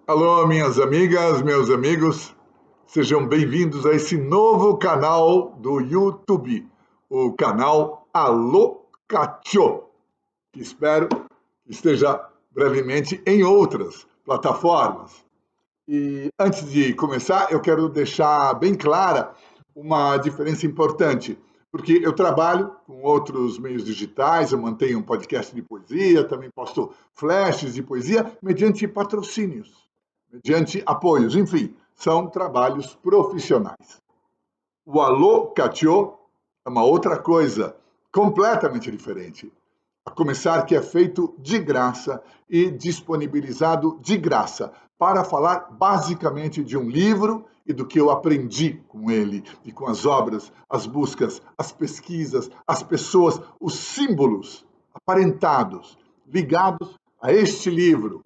Alô, minhas amigas, meus amigos, sejam bem-vindos a esse novo canal do YouTube, o canal Alô Cacho, que espero que esteja brevemente em outras plataformas. E antes de começar, eu quero deixar bem clara uma diferença importante, porque eu trabalho com outros meios digitais, eu mantenho um podcast de poesia, também posto flashes de poesia mediante patrocínios, mediante apoios, enfim, são trabalhos profissionais. O Alô Cacho é uma outra coisa, completamente diferente. A começar que é feito de graça e disponibilizado de graça para falar basicamente de um livro e do que eu aprendi com ele e com as obras, as buscas, as pesquisas, as pessoas, os símbolos aparentados, ligados a este livro.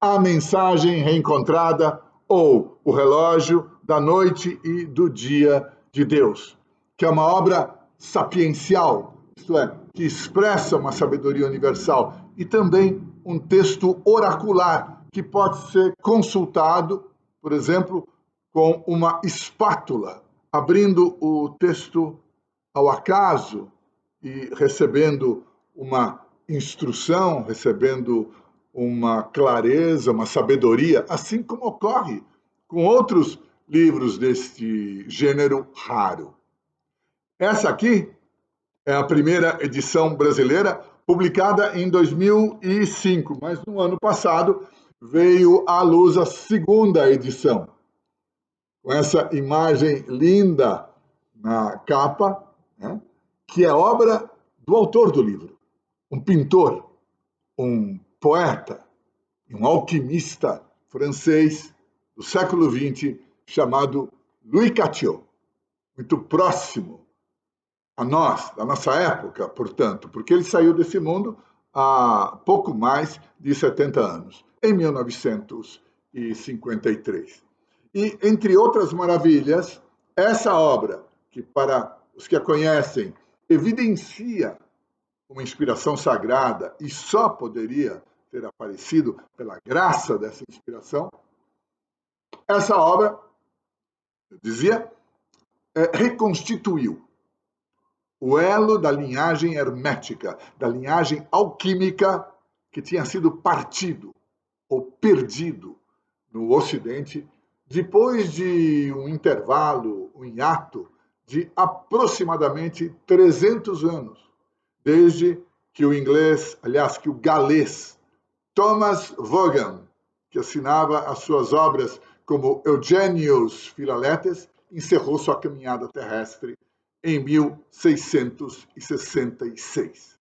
A Mensagem Reencontrada ou O Relógio da Noite e do Dia de Deus, que é uma obra sapiencial, isto é, que expressa uma sabedoria universal, e também um texto oracular que pode ser consultado, por exemplo, com uma espátula, abrindo o texto ao acaso e recebendo uma instrução, recebendo uma clareza, uma sabedoria, assim como ocorre com outros livros deste gênero raro. Essa aqui é a primeira edição brasileira, publicada em 2005, mas no ano passado veio à luz a segunda edição, com essa imagem linda na capa, né, que é obra do autor do livro, um pintor, um poeta, um alquimista francês do século XX chamado Louis Cacho, muito próximo a nós, da nossa época, portanto, porque ele saiu desse mundo há pouco mais de 70 anos, em 1953. E, entre outras maravilhas, essa obra, que para os que a conhecem, evidencia uma inspiração sagrada e só poderia ter aparecido pela graça dessa inspiração, essa obra, eu dizia, reconstituiu o elo da linhagem hermética, da linhagem alquímica que tinha sido partido ou perdido no Ocidente depois de um intervalo, um hiato de aproximadamente 300 anos, desde que o inglês, aliás, que o galês Thomas Vaughan, que assinava as suas obras como Eugenius Philalethes, encerrou sua caminhada terrestre em 1666.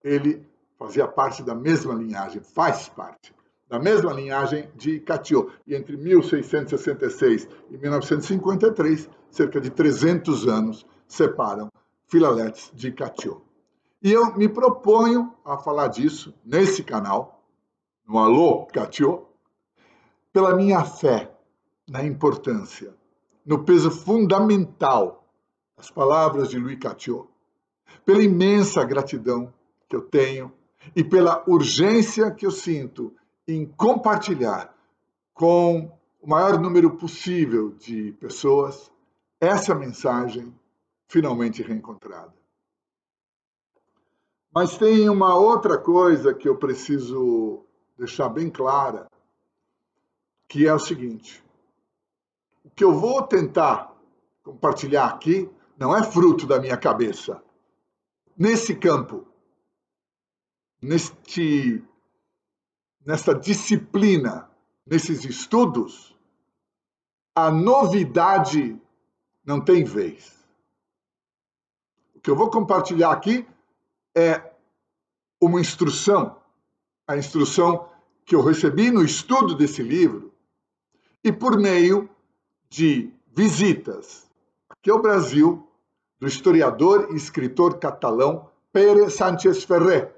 Ele fazia parte da mesma linhagem, faz parte da mesma linhagem de Cacho. E entre 1666 e 1953, cerca de 300 anos separam Philalethes de Cacho. E eu me proponho a falar disso nesse canal, no Alô Cacho, pela minha fé na importância, no peso fundamental das palavras de Louis Cacho, pela imensa gratidão que eu tenho e pela urgência que eu sinto em compartilhar com o maior número possível de pessoas essa mensagem finalmente reencontrada. Mas tem uma outra coisa que eu preciso deixar bem clara, que é o seguinte: o que eu vou tentar compartilhar aqui não é fruto da minha cabeça. Nesse campo, nesta disciplina, nesses estudos, a novidade não tem vez. O que eu vou compartilhar aqui é uma instrução, a instrução que eu recebi no estudo desse livro e por meio de visitas aqui ao Brasil do historiador e escritor catalão Pere Sánchez Ferrer,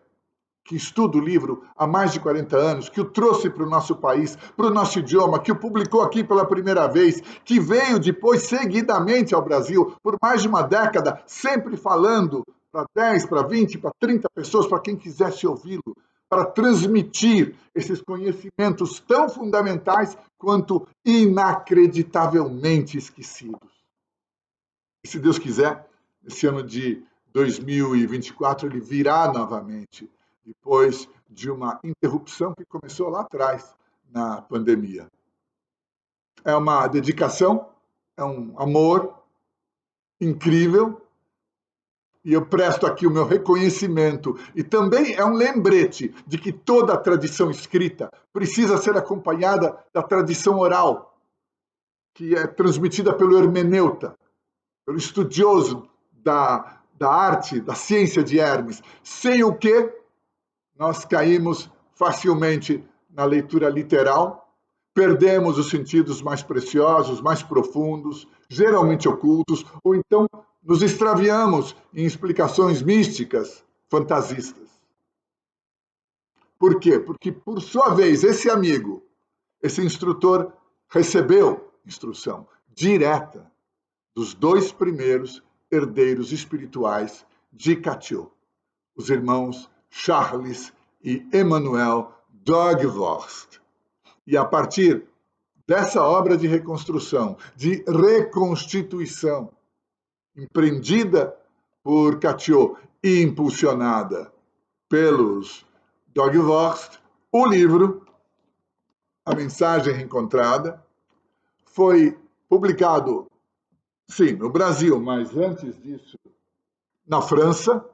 que estuda o livro há mais de 40 anos, que o trouxe para o nosso país, para o nosso idioma, que o publicou aqui pela primeira vez, que veio depois seguidamente ao Brasil por mais de uma década, sempre falando para 10, para 20, para 30 pessoas, para quem quisesse ouvi-lo, para transmitir esses conhecimentos tão fundamentais quanto inacreditavelmente esquecidos. E se Deus quiser, esse ano de 2024 ele virá novamente, depois de uma interrupção que começou lá atrás, na pandemia. É uma dedicação, é um amor incrível, e eu presto aqui o meu reconhecimento. E também é um lembrete de que toda a tradição escrita precisa ser acompanhada da tradição oral, que é transmitida pelo hermeneuta, pelo estudioso da arte, da ciência de Hermes, sem o que nós caímos facilmente na leitura literal, perdemos os sentidos mais preciosos, mais profundos, geralmente ocultos, ou então nos extraviamos em explicações místicas, fantasistas. Por quê? Porque, por sua vez, esse amigo, esse instrutor, recebeu instrução direta dos dois primeiros herdeiros espirituais de Catio, os irmãos Charles e Emmanuel Dagvorst. E a partir dessa obra de reconstrução, de reconstituição, empreendida por Catio e impulsionada pelos Dagvorst, o livro A Mensagem Reencontrada foi publicado, sim, no Brasil, mas antes disso, na França.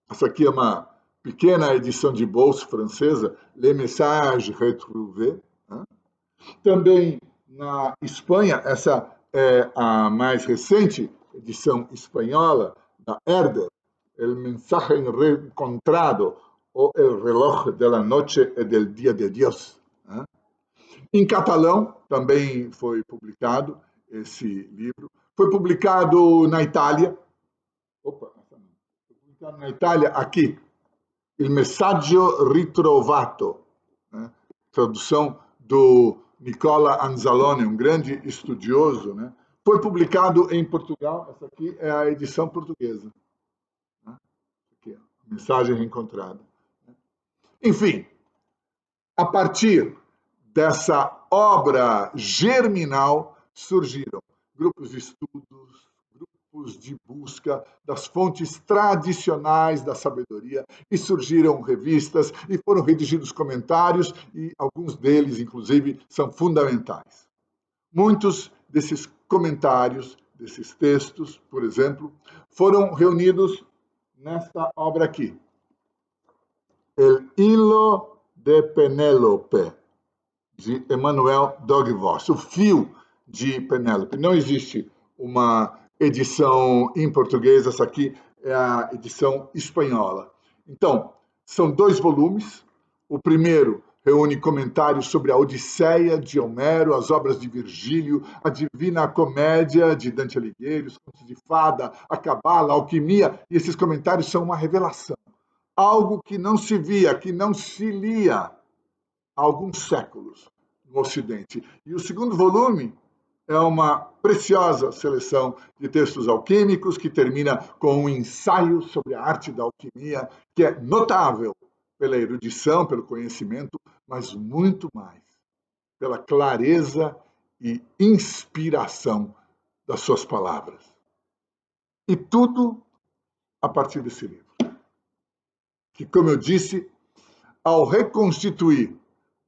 Essa aqui é uma pequena edição de bolso francesa, Les Messages Retrouvés. Também na Espanha, essa é a mais recente edição espanhola, da Herder, El Mensaje Reencontrado, ou El Reloj de la Noche e del Día de Dios. Em catalão, também foi publicado esse livro. Foi publicado na Itália. Na Itália, aqui, Il Messaggio Ritrovato, né? Tradução do Nicola Anzalone, um grande estudioso, né? Foi publicado em Portugal, essa aqui é a edição portuguesa. Né? Aqui, Mensagem Reencontrada. Enfim, a partir dessa obra germinal surgiram grupos de estudos, grupos de busca das fontes tradicionais da sabedoria, e surgiram revistas e foram redigidos comentários, e alguns deles, inclusive, são fundamentais. Muitos desses comentários, desses textos, por exemplo, foram reunidos nesta obra aqui, El Hilo de Penélope, de Emmanuel Dagvorst, o fio de Penélope. Não existe uma edição em português, essa aqui é a edição espanhola. Então, são 2 volumes. O primeiro reúne comentários sobre a Odisseia de Homero, as obras de Virgílio, a Divina Comédia de Dante Alighieri, os contos de fada, a Cabala, a alquimia, e esses comentários são uma revelação. Algo que não se via, que não se lia há alguns séculos no Ocidente. E o segundo volume é uma preciosa seleção de textos alquímicos que termina com um ensaio sobre a arte da alquimia, que é notável pela erudição, pelo conhecimento, mas muito mais pela clareza e inspiração das suas palavras. E tudo a partir desse livro, que, como eu disse, ao reconstituir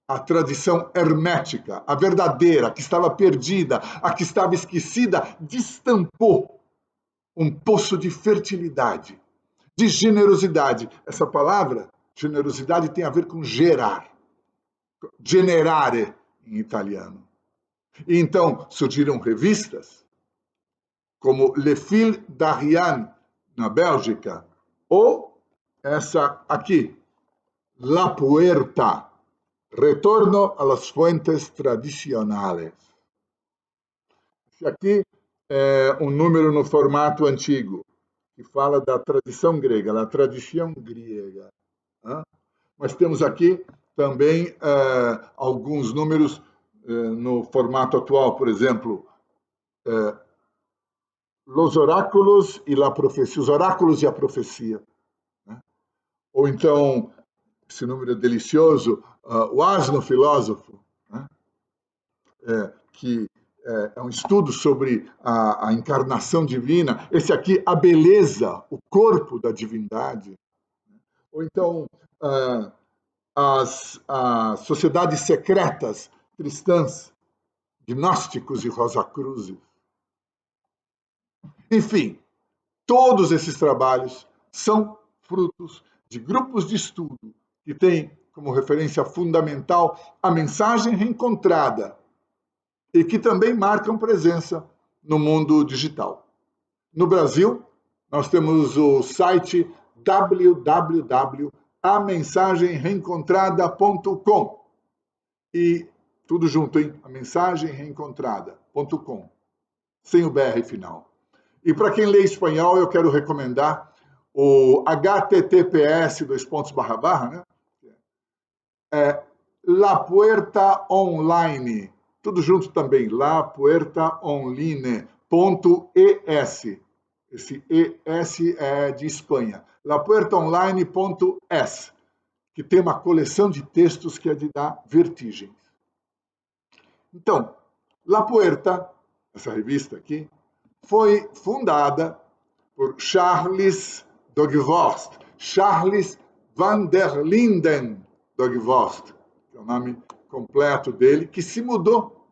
a tradição hermética, a verdadeira, que estava perdida, a que estava esquecida, destampou um poço de fertilidade, de generosidade. Essa palavra, generosidade, tem a ver com gerar, generare em italiano. E então surgiram revistas como Le Fil d'Ariane, na Bélgica, ou essa aqui, La Puerta, Retorno a las fuentes tradicionales. Esse aqui é um número no formato antigo, que fala da tradição grega, da tradição grega. Mas temos aqui também alguns números no formato atual, por exemplo, Los Oráculos e la Profecia, os oráculos e a profecia. Ou então, esse número é delicioso, o Asno Filósofo, né? Que é um estudo sobre a encarnação divina. Esse aqui, a beleza, o corpo da divindade. Ou então, as sociedades secretas cristãs, gnósticos e rosacruzes. Enfim, todos esses trabalhos são frutos de grupos de estudo que têm como referência fundamental a mensagem reencontrada e que também marcam presença no mundo digital. No Brasil, nós temos o site www.amensagemreencontrada.com e tudo junto, hein? amensagemreencontrada.com, sem o BR final. E para quem lê espanhol, eu quero recomendar o https, né? La Puerta Online, tudo junto também, lapuertaonline.es. Esse ES é de Espanha. lapuertaonline.es, que tem uma coleção de textos que é de dar vertigem. Então, La Puerta, essa revista aqui, foi fundada por Charles Dogvorst, Charles van der Linden Dogvorst, que é o nome completo dele, que se mudou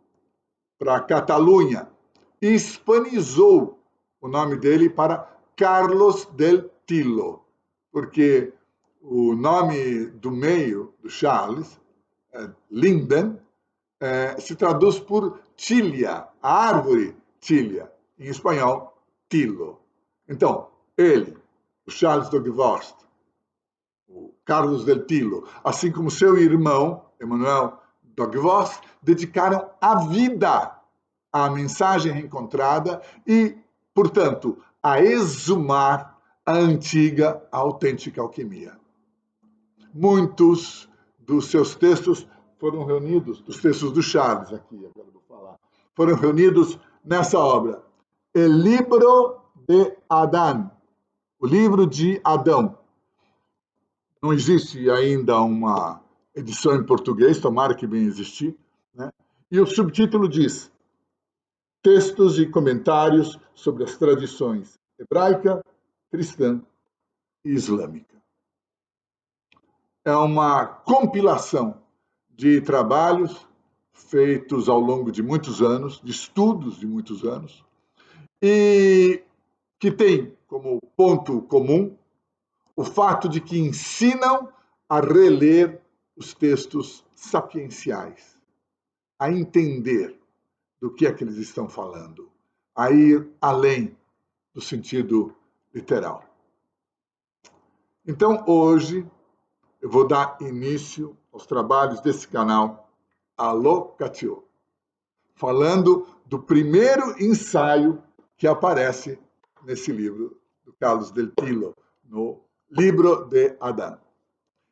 para a Catalunha e hispanizou o nome dele para Carlos del Tillo, porque o nome do meio do Charles, Linden, se traduz por tilha, a árvore tilha, em espanhol, tilo. Então, ele, o Charles Dogvorst, o Carlos del Tillo, assim como seu irmão, Emmanuel Dogvorst, dedicaram a vida à mensagem reencontrada e, portanto, a exumar a antiga, a autêntica alquimia. Muitos dos seus textos foram reunidos, dos textos do Charles aqui, agora vou falar, foram reunidos nessa obra, El Libro de Adán, o livro de Adão. Não existe ainda uma edição em português, tomara que venha existir, né? E o subtítulo diz: Textos e comentários sobre as tradições hebraica, cristã e islâmica. É uma compilação de trabalhos feitos ao longo de muitos anos, de estudos de muitos anos, e que tem como ponto comum o fato de que ensinam a reler os textos sapienciais, a entender do que é que eles estão falando, a ir além do sentido literal. Então, hoje, eu vou dar início aos trabalhos desse canal, Alô Catio, falando do primeiro ensaio que aparece nesse livro do Carlos del Tillo, no Libro de Adán.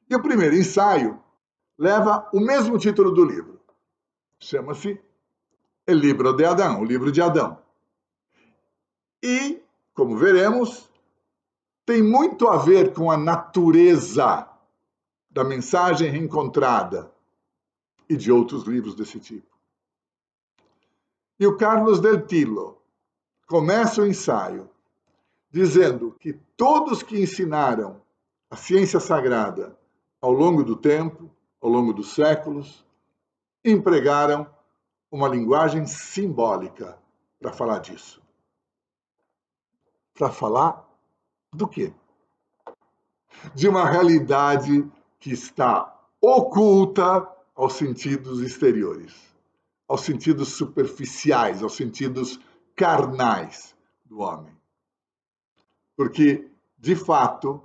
E o primeiro ensaio leva o mesmo título do livro. Chama-se El Libro de Adán, o livro de Adão. E, como veremos, tem muito a ver com a natureza da mensagem reencontrada e de outros livros desse tipo. E o Carlos del Tillo começa o ensaio dizendo que todos que ensinaram a ciência sagrada ao longo do tempo, ao longo dos séculos, empregaram uma linguagem simbólica para falar disso. Para falar do quê? De uma realidade que está oculta aos sentidos exteriores, aos sentidos superficiais, aos sentidos carnais do homem. Porque, de fato,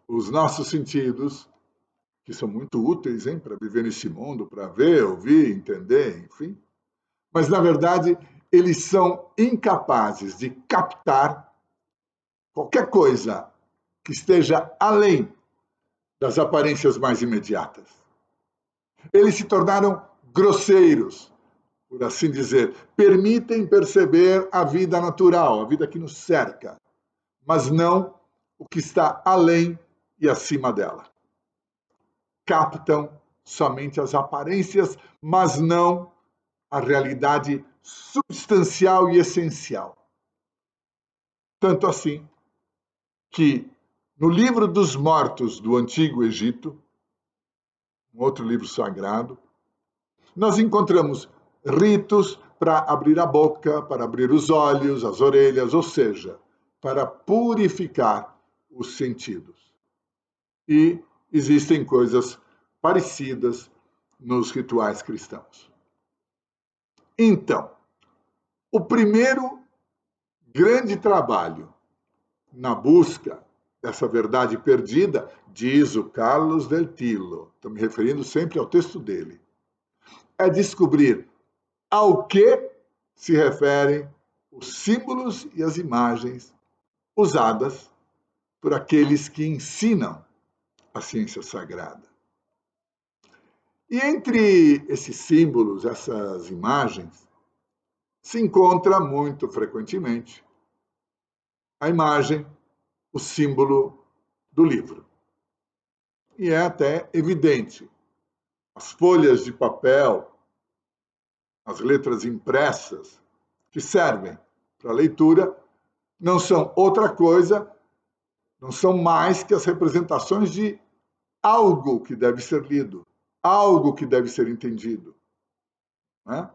os nossos sentidos, que são muito úteis para viver nesse mundo, para ver, ouvir, entender, enfim, mas, na verdade, eles são incapazes de captar qualquer coisa que esteja além das aparências mais imediatas. Eles se tornaram grosseiros, por assim dizer, permitem perceber a vida natural, a vida que nos cerca, mas não o que está além e acima dela. captam somente as aparências, mas não a realidade substancial e essencial. Tanto assim que no livro dos mortos do Antigo Egito, um outro livro sagrado, nós encontramos ritos para abrir a boca, para abrir os olhos, as orelhas, ou seja, para purificar os sentidos. E existem coisas parecidas nos rituais cristãos. Então, o primeiro grande trabalho na busca dessa verdade perdida, diz o Carlos Del Tillo, estou me referindo sempre ao texto dele, é descobrir ao que se referem os símbolos e as imagens usadas por aqueles que ensinam a ciência sagrada. E entre esses símbolos, essas imagens, se encontra muito frequentemente a imagem, o símbolo do livro. E é até evidente. As folhas de papel, as letras impressas, que servem para a leitura, não são outra coisa, não são mais que as representações de algo que deve ser lido, algo que deve ser entendido. Né?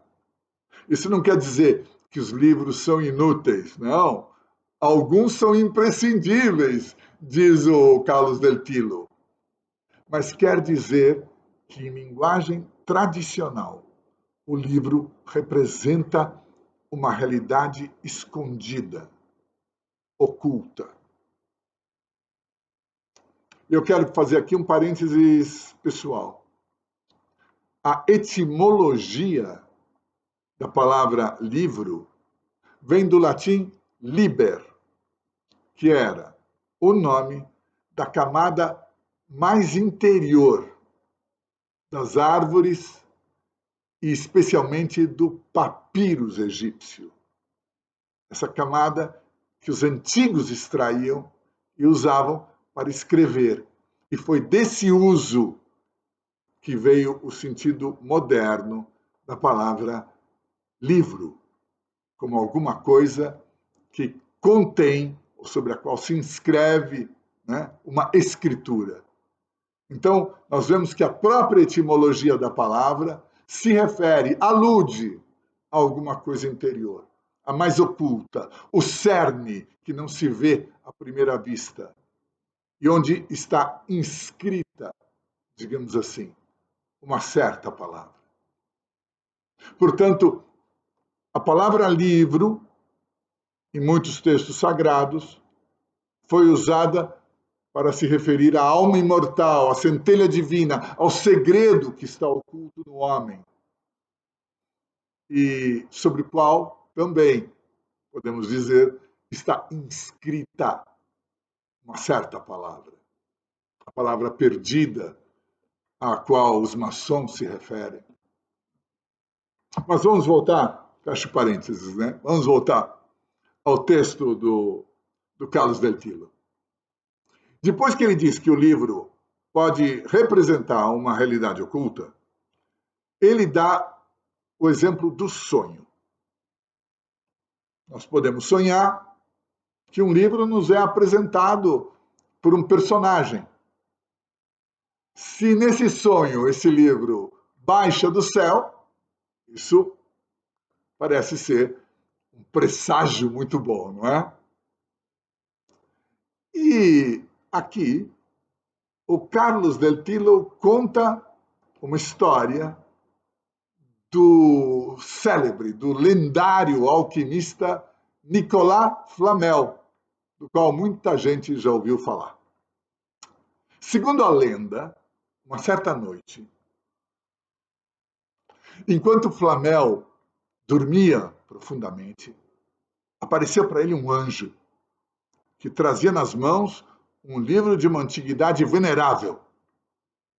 Isso não quer dizer que os livros são inúteis, não. Alguns são imprescindíveis, diz o Carlos Del Tillo. Mas quer dizer que, em linguagem tradicional, o livro representa uma realidade escondida, oculta. Eu quero fazer aqui um parênteses pessoal. A etimologia da palavra livro vem do latim liber, que era o nome da camada mais interior das árvores e especialmente do papiro egípcio. Essa camada que os antigos extraíam e usavam para escrever. E foi desse uso que veio o sentido moderno da palavra livro, como alguma coisa que contém, ou sobre a qual se inscreve, né, uma escritura. Então, nós vemos que a própria etimologia da palavra se refere, alude a alguma coisa interior, a mais oculta, o cerne que não se vê à primeira vista, e onde está inscrita, digamos assim, uma certa palavra. Portanto, a palavra livro, em muitos textos sagrados, foi usada para se referir à alma imortal, à centelha divina, ao segredo que está oculto no homem, e sobre o qual também, podemos dizer, está inscrita uma certa palavra, a palavra perdida, à qual os maçons se referem. Mas vamos voltar, fecho parênteses, né? Vamos voltar ao texto do Carlos Del Tillo. Depois que ele diz que o livro pode representar uma realidade oculta, ele dá o exemplo do sonho. Nós podemos sonhar que um livro nos é apresentado por um personagem. Se nesse sonho esse livro baixa do céu, isso parece ser um presságio muito bom, não é? E aqui o Carlos Del Tillo conta uma história do célebre, do lendário alquimista Nicolas Flamel, do qual muita gente já ouviu falar. Segundo a lenda, uma certa noite, enquanto Flamel dormia profundamente, apareceu para ele um anjo que trazia nas mãos um livro de uma antiguidade venerável,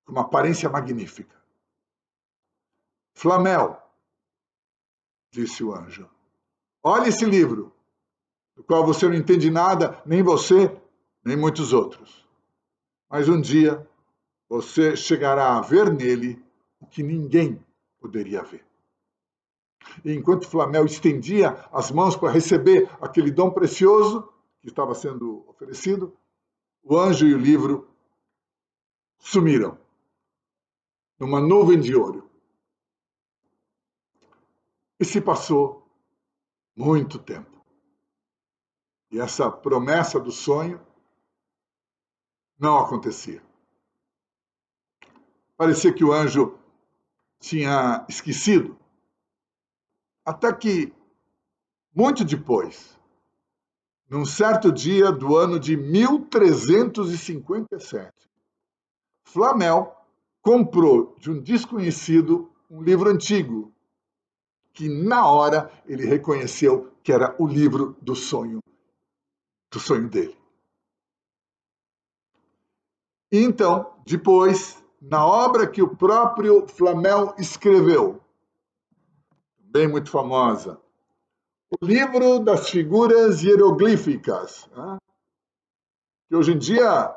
com uma aparência magnífica. Flamel, disse o anjo, olha esse livro, do qual você não entende nada, nem você, nem muitos outros. Mas um dia você chegará a ver nele o que ninguém poderia ver. E enquanto Flamel estendia as mãos para receber aquele dom precioso que estava sendo oferecido, o anjo e o livro sumiram numa nuvem de ouro. E se passou muito tempo. E essa promessa do sonho não acontecia. Parecia que o anjo tinha esquecido. Até que, muito depois, num certo dia do ano de 1357, Flamel comprou de um desconhecido um livro antigo, que na hora ele reconheceu que era o livro do sonho dele. E então, depois, na obra que o próprio Flamel escreveu, bem muito famosa, o livro das figuras hieroglíficas, que hoje em dia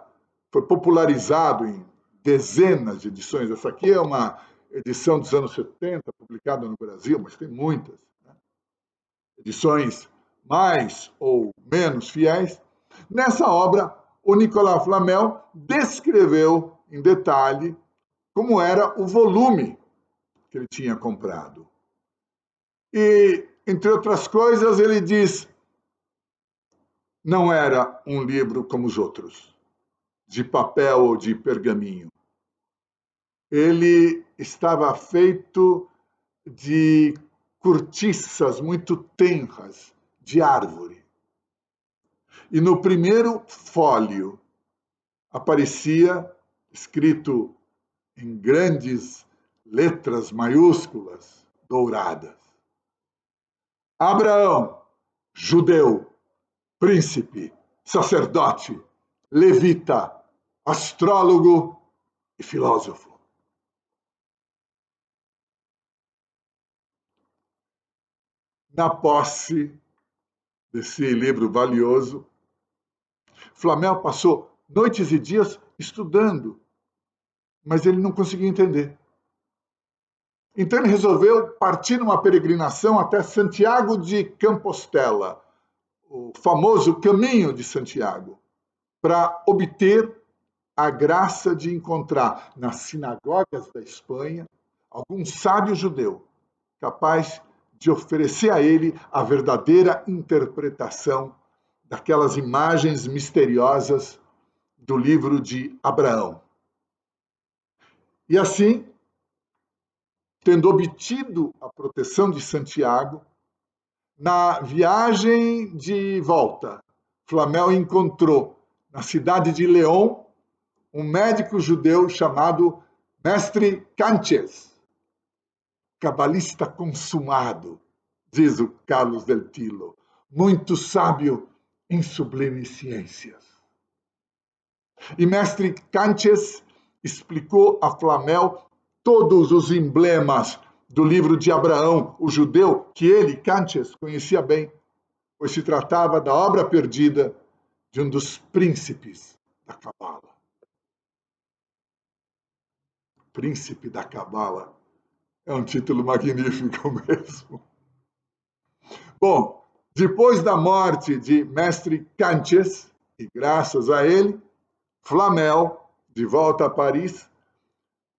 foi popularizado em dezenas de edições. Essa aqui é uma edição dos anos 70, publicada no Brasil, mas tem muitas, edições mais ou menos fiéis. Nessa obra, o Nicolas Flamel descreveu em detalhe como era o volume que ele tinha comprado. E, entre outras coisas, ele diz: não era um livro como os outros, de papel ou de pergaminho. Ele estava feito de cortiças muito tenras de árvore. E no primeiro fólio aparecia, escrito em grandes letras maiúsculas, douradas: Abraão, judeu, príncipe, sacerdote, levita, astrólogo e filósofo. Na posse desse livro valioso, Flamel passou noites e dias estudando, mas ele não conseguia entender. Então ele resolveu partir numa peregrinação até Santiago de Compostela, o famoso Caminho de Santiago, para obter a graça de encontrar nas sinagogas da Espanha algum sábio judeu capaz de oferecer a ele a verdadeira interpretação daquelas imagens misteriosas do livro de Abraão. E assim, tendo obtido a proteção de Santiago, na viagem de volta, Flamel encontrou na cidade de León um médico judeu chamado Mestre Canches, cabalista consumado, diz o Carlos del Tilo, muito sábio em sublimes ciências. E Mestre Canches explicou a Flamel todos os emblemas do livro de Abraão, o judeu, que ele, Canches, conhecia bem, pois se tratava da obra perdida de um dos príncipes da Cabala. Príncipe da Cabala é um título magnífico mesmo. Bom, depois da morte de Mestre Canches, e graças a ele, Flamel, de volta a Paris,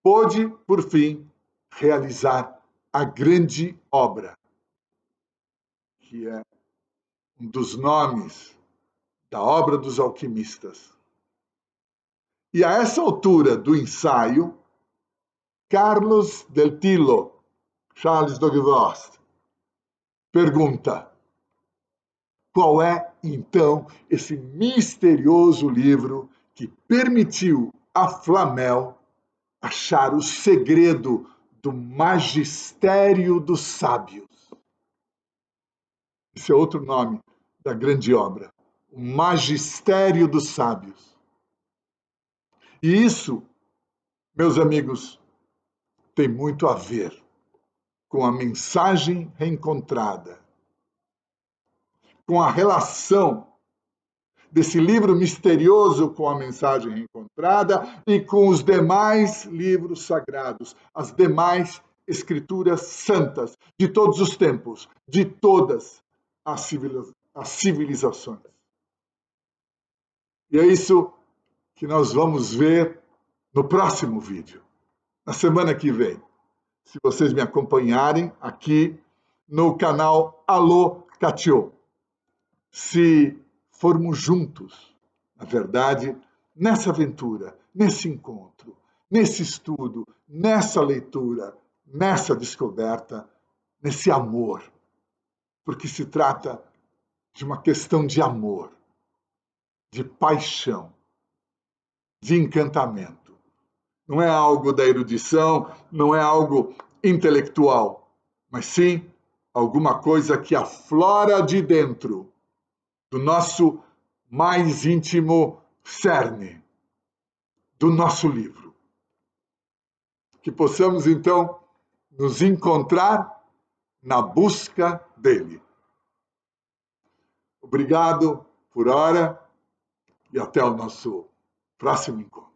pôde, por fim, realizar a grande obra, que é um dos nomes da obra dos alquimistas. E a essa altura do ensaio, Carlos del Tilo, Charles Dogvorst, pergunta: qual é, então, esse misterioso livro que permitiu a Flamel achar o segredo do magistério dos sábios? Esse é outro nome da grande obra, o magistério dos sábios. E isso, meus amigos, tem muito a ver com a mensagem reencontrada, com a relação desse livro misterioso com a mensagem reencontrada e com os demais livros sagrados, as demais escrituras santas de todos os tempos, de todas as civilizações. E é isso que nós vamos ver no próximo vídeo, na semana que vem. Se vocês me acompanharem aqui no canal Alô Catio. Se formos juntos, na verdade, nessa aventura, nesse encontro, nesse estudo, nessa leitura, nessa descoberta, nesse amor, porque se trata de uma questão de amor, de paixão, de encantamento. Não é algo da erudição, não é algo intelectual, mas sim alguma coisa que aflora de dentro do nosso mais íntimo cerne, do nosso livro. Que possamos, então, nos encontrar na busca dele. Obrigado por hora e até o nosso próximo encontro.